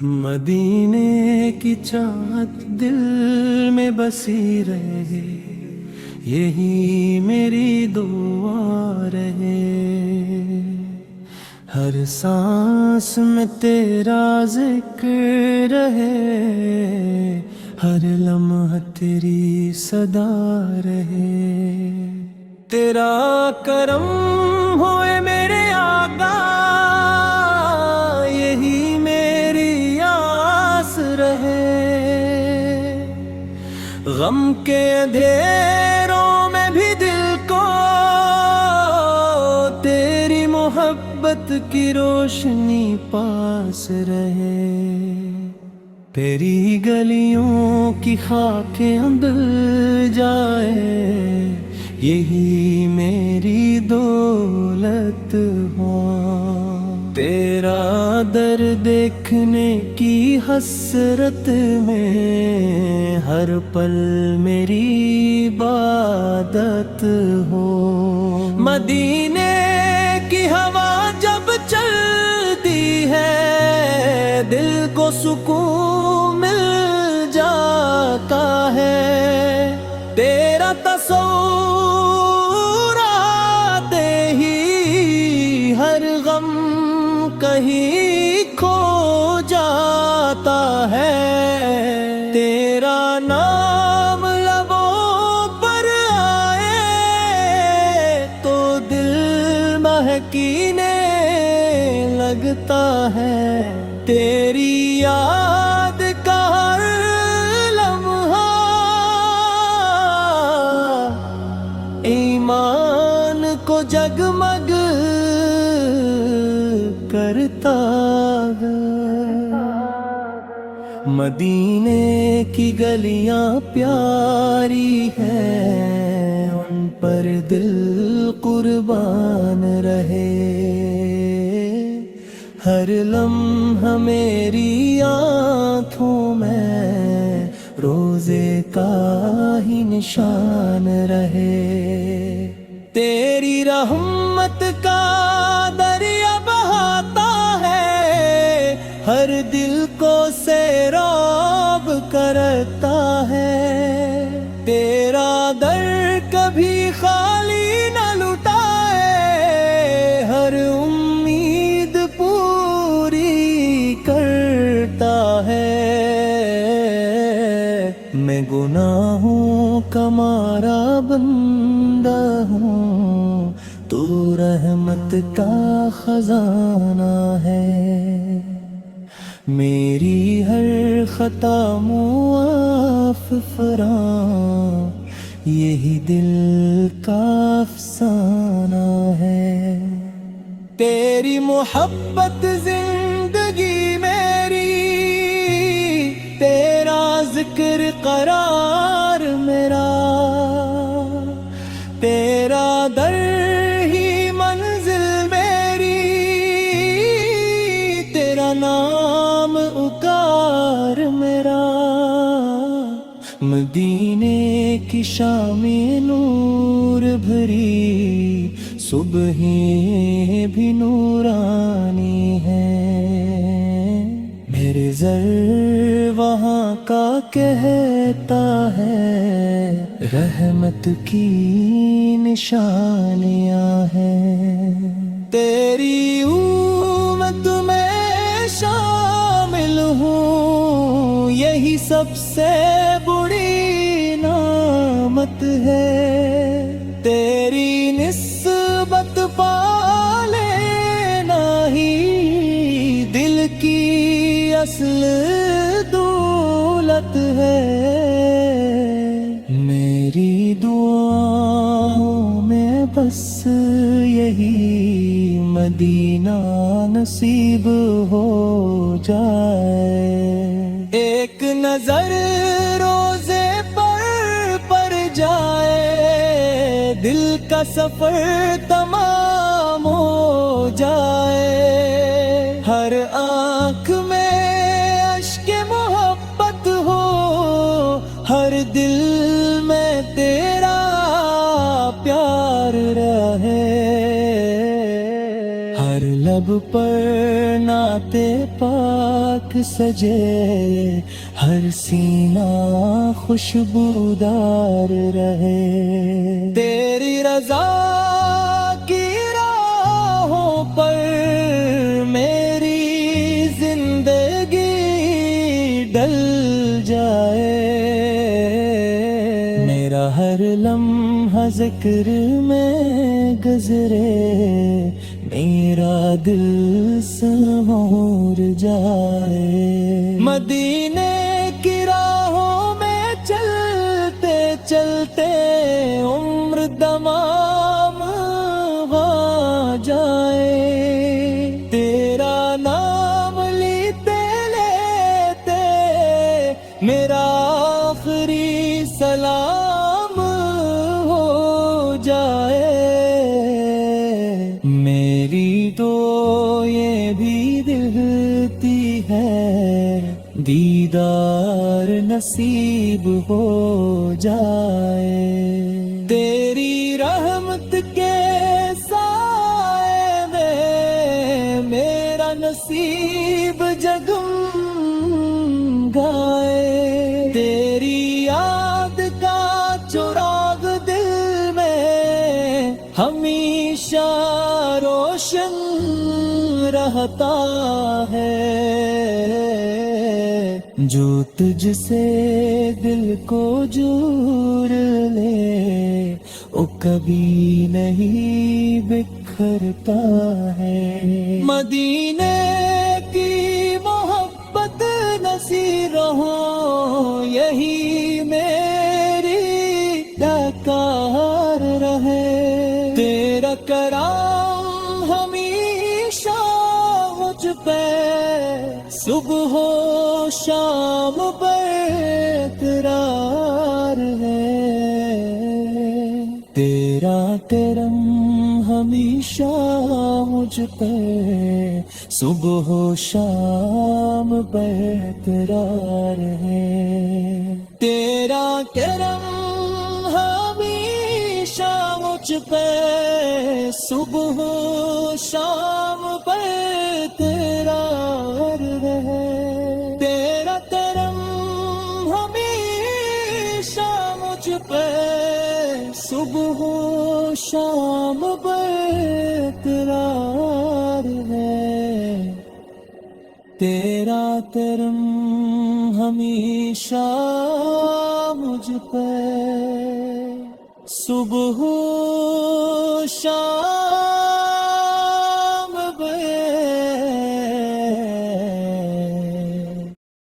मदीने की चाहत दिल में बसी रहे, यही मेरी दुआ रहे। हर सांस में तेरा जिक्र रहे, हर लम्हा तेरी सदा रहे। तेरा करम होए मेरे आका, यही मेरी आस रहे। गम के अंधेरों में भी दिल को तेरी मोहब्बत की रोशनी पास रहे। तेरी गलियों की खाकें अंदर जाए, यही मेरी दौलत हो। तेरा दर देखने की हसरत में हर पल मेरी इबादत हो। मदीने की हवा जब चलती है, दिल को सुकून मिल जाता है। तेरा तस्वूर आते ही हर गम कहीं खो जाता है। तेरा नाम लबों पर आए तो दिल महकीने लगता है। तेरी याद का हर लम्हा ईमान को जगमग करता है। मदीने की गलियां प्यारी हैं, उन पर दिल कुर्बान रहे। हर लम्हा मेरी आँखों में रोज़े का ही निशान रहे। तेरी रहमत का दरिया बहाता है, हर दिल को सैराब करता है। तेरा दर कभी खाली न लुटाए, हर उम्मीद पूरी करता है। मैं गुनाहों का मारा बंदा हूँ, तू रहमत का खजाना है। मेरी हर खता मुआफ फरां, यही दिल का अफसाना है। तेरी मोहब्बत जिंदगी मेरी, तेरा जिक्र करार मेरा। तेरा दर ही मंजिल मेरी, तेरा नाम उकार मेरा। मदीने की शामें नूर भरी, सुबहें भी नूरानी है। मेरे ज़र वहाँ का कहता है, रहमत की निशानियाँ हैं। तेरी उम्मत में शामिल हूँ, यही सबसे बड़ी नामत है। तेरी निस्बत पाले नहीं, दिल की असल दौलत है। मेरी दुआओं में बस यही मदीना नसीब हो जाए। एक नजर रोजे पर जाए, दिल का सफर तमाम हो जाए। हर आँख में अश्के मोहब्बत हो, हर दिल में तेरा प्यार रहे। हर लब पर नाते पाक سجے ہر سینہ خوشبودار رہے تیری رضا کی راہوں پر میری زندگی ڈل جائے میرا ہر لمحہ ذکر میں گزرے میرا دل سنور جائے مدینے کی راہوں میں چلتے چلتے عمر تمام ہو جائے تیرا نام لیتے لیتے میرا آخری سلام ہو جائے میری تو یہ بھی دلتی ہے دیدار نصیب ہو جائے تیری رحمت کے سائے میں میرا نصیب جگمگائے تیری یاد کا چراغ دل میں ہمیشہ روشن رہتا ہے جو تجھ سے دل کو جوڑ لے وہ کبھی نہیں بکھرتا ہے مدینے کی محبت نصیب ہو یہی میری ڈکار رہے تیرا کرم ہمیشہ مجھ پہ صبح و شام برقرار ہے تیرا کرم ہمیشہ مجھ پہ صبح و شام برقرار ہے تیرا کرم ہمیشہ مجھ پہ صبح و شام برقرار رہے تیرا کرم ہمیشہ مجھ پہ صبح و شام برقرار ہے تیرا کرم ہمیشہ مجھ پہ صبح و شام